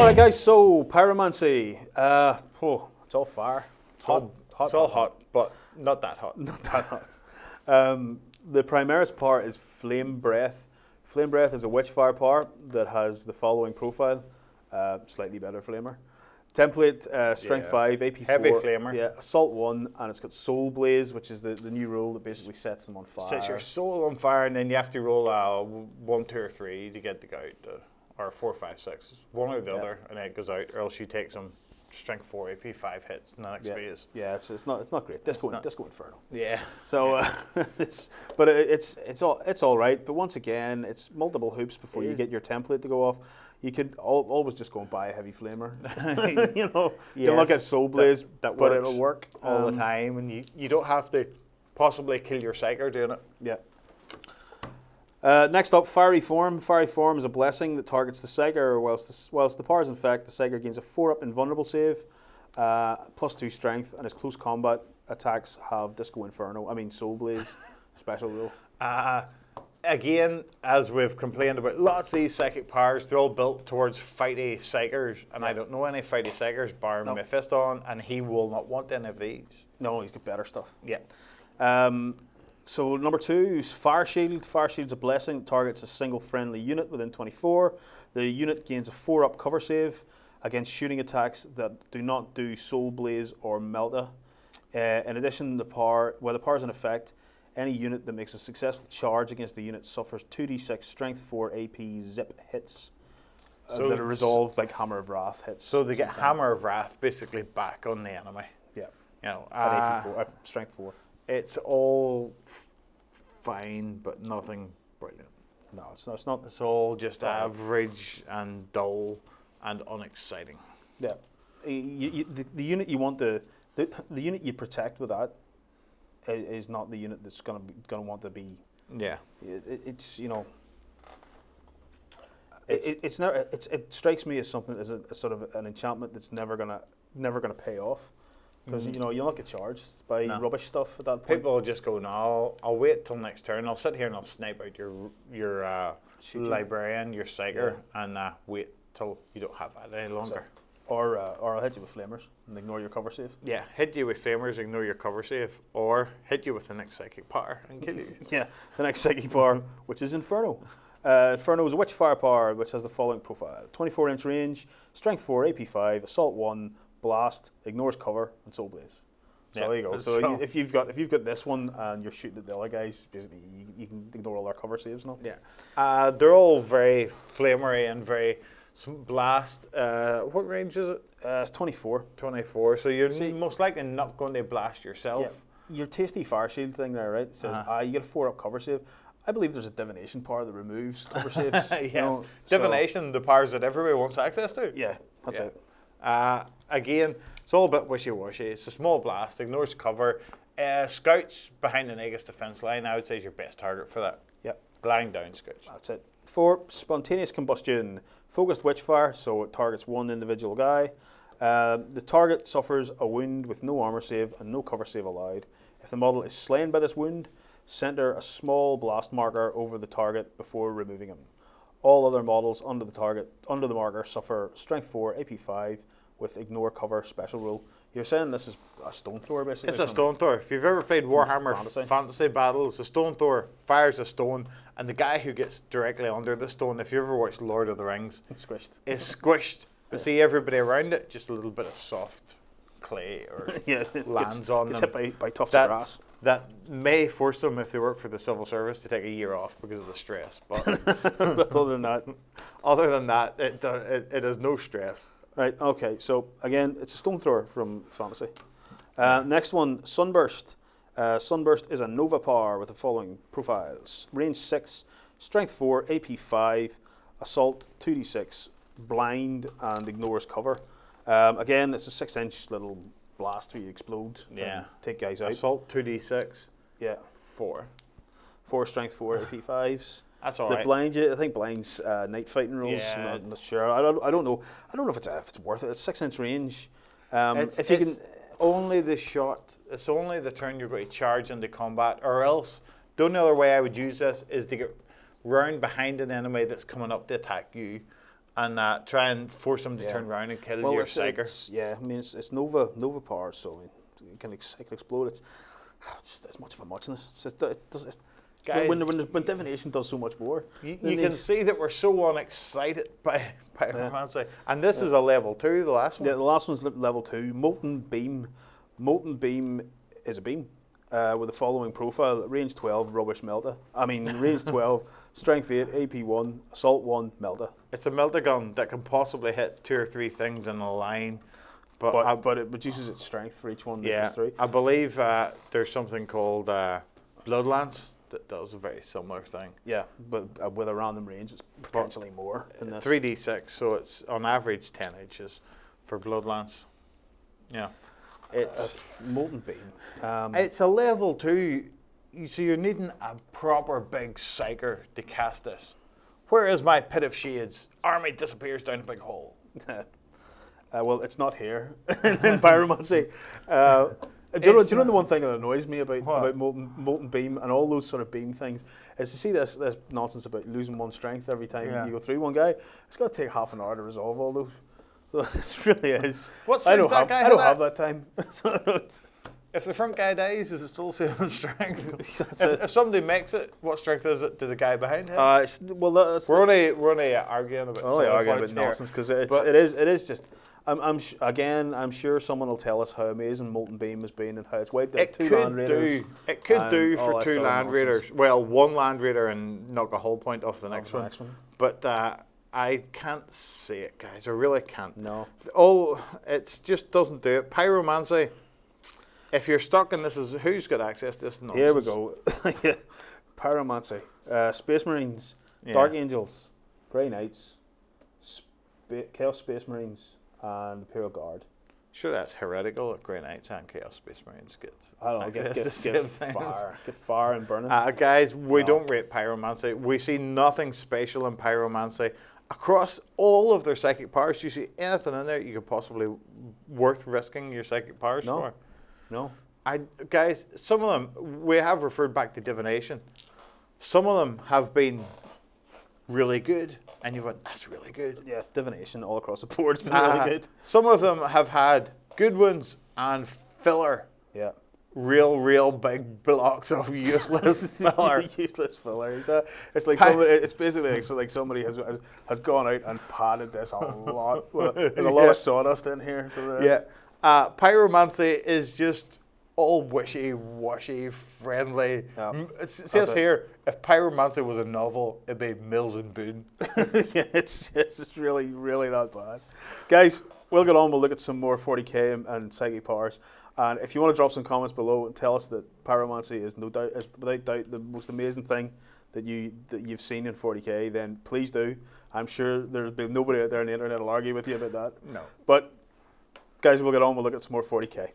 Alright guys, so Pyromancy. It's all fire. It's all hot, but not that hot. Not that hot. The Primaris power is Flame Breath. Flame Breath is a Witchfire power that has the following profile. Slightly better flamer. Template, Strength 5, AP 4. Heavy flamer. Yeah, Assault 1, and it's got Soul Blaze, which is the new rule that basically sets them on fire. Sets your soul on fire, and then you have to roll a 1, 2, or 3 to get the go out. Or 4, 5, 6. One or the other, and then it goes out, or else you take some Strength 4, AP 5 hits in the next phase. Yeah, it's not great. Disco Inferno. Yeah. So it's all right. But once again, it's multiple hoops before you get your template to go off. You could always just go and buy a heavy flamer. You know, you look at Soul Blaze, but it'll work all the time, and you don't have to possibly kill your Psyker doing it. Yeah. Next up, Fiery Form. Fiery Form is a blessing that targets the Psyker. Whilst the power is in effect, the Psyker gains a 4-up invulnerable save, +2 strength, and his close combat attacks have Soul Blaze special rule. Again, as we've complained about, lots of these psychic powers, they're all built towards fighty Psykers, and I don't know any fighty Psykers bar Mephiston, and he will not want any of these. No, he's got better stuff. Yeah. So number 2 is Fire Shield. Fire Shield is a blessing that targets a single friendly unit within 24. The unit gains a 4-up cover save against shooting attacks that do not do Soul Blaze or Melta. In addition, while the power is in effect, any unit that makes a successful charge against the unit suffers 2d6 Strength 4 AP zip hits that are resolved like Hammer of Wrath hits. So they get Hammer of Wrath basically back on the enemy. Yeah. You know, at AP 4, Strength 4. It's all fine, but nothing brilliant. No, it's not. It's all just average and dull and unexciting. Yeah, the unit you want the unit you protect with that is not the unit that's gonna want to be. Yeah, it's you know. It strikes me as something as a sort of an enchantment that's never gonna pay off. Because you'll not get charged by rubbish stuff at that point. People will just go, no, I'll wait till next turn. I'll sit here and I'll snipe out your librarian, your Psyker, and wait till you don't have that any longer. Or I'll hit you with flamers and ignore your cover save. Yeah, hit you with flamers, ignore your cover save, or hit you with the next psychic power and kill you. Yeah, the next psychic power, which is Inferno. Inferno is a Witchfire power, which has the following profile: 24-inch range, Strength 4, AP 5, Assault 1. Blast, ignores cover, and Soul Blaze. So there you go. So if you've got this one and you're shooting at the other guys, basically you can ignore all their cover saves now. Yeah, they're all very flamery and very blast. What range is it? It's 24. 24. So you're most likely not going to blast yourself. Yeah. Your tasty Fire Shield thing there, right? It says you get a 4-up cover save. I believe there's a divination power that removes cover saves. Yes, divination, the powers that everybody wants access to. Yeah, that's it. Again, it's all a bit wishy-washy. It's a small blast, ignores cover. Scouts behind the Negus defense line, I would say, is your best target for that. Yep. Lying down Scouts. That's it. 4, Spontaneous Combustion. Focused Witchfire, so it targets one individual guy. The target suffers a wound with no armor save and no cover save allowed. If the model is slain by this wound, center a small blast marker over the target before removing him. All other models under the marker suffer Strength 4, AP 5 with Ignore Cover special rule. You're saying this is a Stone Thrower, basically? It's a Stone Thrower. If you've ever played Warhammer Fantasy Battles, the Stone Thrower fires a stone, and the guy who gets directly under the stone, if you ever watched Lord of the Rings, is squished. But see, everybody around it, just a little bit of soft clay or lands on them. Hit by tufts of grass. That may force them, if they work for the civil service, to take a year off because of the stress. But other than that, it has no stress. Right. Okay. So again, it's a Stone Thrower from Fantasy. Next one, Sunburst. Sunburst is a Nova power with the following profiles: range 6, Strength 4, AP 5, Assault 2d6, Blind, and ignores cover. Again, it's a 6-inch little blast where you explode. Yeah. Take guys out. Assault 2d6. Yeah. 4 Strength 4 AP 5s. That's all right. Blind, I think blind's night fighting rules. Yeah. I'm not sure. I don't know. I don't know if it's worth it. It's 6-inch range. It's only the shot. It's only the turn you're going to charge into combat, or else the only other way I would use this is to get round behind an enemy that's coming up to attack you, and try and force them to turn around and kill your psyker. Yeah, I mean, it's Nova power, so it can explode. It's just as much of a muchness. Guys, when divination does so much more. You can see that we're so unexcited by Pyromancy. And this is a level 2, the last one. Yeah, the last one's level 2. Molten Beam. Molten Beam is a beam with the following profile: range 12, rubbish melter. Range 12, strength 8, AP 1, assault 1, melter. It's a melter gun that can possibly hit 2 or 3 things in a line. But it reduces its strength for each one. Yeah, 3. I believe there's something called Bloodlance that does a very similar thing. Yeah, but with a random range, it's potentially more than this. 3d6, so it's on average 10 inches for Bloodlance. Yeah, it's Molten Beam. It's a level 2, so you're needing a proper big psyker to cast this. Where is my Pit of Shades? Army disappears down a big hole. Well, it's not here in Pyromancy. Do you know the one thing that annoys me about molten Beam and all those sort of beam things is to see this nonsense about losing 1 strength every time you go through one guy. It's got to take half an hour to resolve all those. So this really is. I don't have that time. If the front guy dies, is it still 7 strength? if somebody makes it, what strength is it to the guy behind him? We're only arguing about nonsense because it is just. I'm sure someone will tell us how amazing Molten Beam has been and how it's wiped out 2 Land Raiders. It could do for 2 Land Raiders. Well, 1 Land Raider and knock a whole point off the next one. But I can't see it, guys. I really can't. No. It just doesn't do it. Pyromancy. If you're stuck and this is who's got access to this nonsense. Here we go. Pyromancy. Space Marines, Dark Angels, Grey Knights, Chaos Space Marines, and Imperial Guard. Sure, that's heretical that Grey Knights and Chaos Space Marines get. I don't know, get fire and burn it. Guys, we don't rate Pyromancy. We see nothing special in Pyromancy. Across all of their psychic powers, do you see anything in there you could possibly worth risking your psychic powers for? No. Guys, some of them, we have referred back to divination. Some of them have been really good, and you went, that's really good. Yeah, divination all across the board has been really good. Some of them have had good ones and filler. Yeah. Real big blocks of useless filler. Useless filler. It's like it's basically like somebody has gone out and padded this a lot. Well, there's a lot of sawdust in here. So Pyromancy is just all wishy-washy, friendly. Yeah. It says here, if Pyromancy was a novel, it'd be Mills and Boone. Yeah, it's really not bad. Guys, we'll get on. We'll look at some more 40k and psychic powers. And if you want to drop some comments below and tell us that Pyromancy is without doubt the most amazing thing that you've seen in 40k, then please do. I'm sure there's been nobody out there on the internet will argue with you about that. No. But guys, we'll get on. We'll look at some more 40k.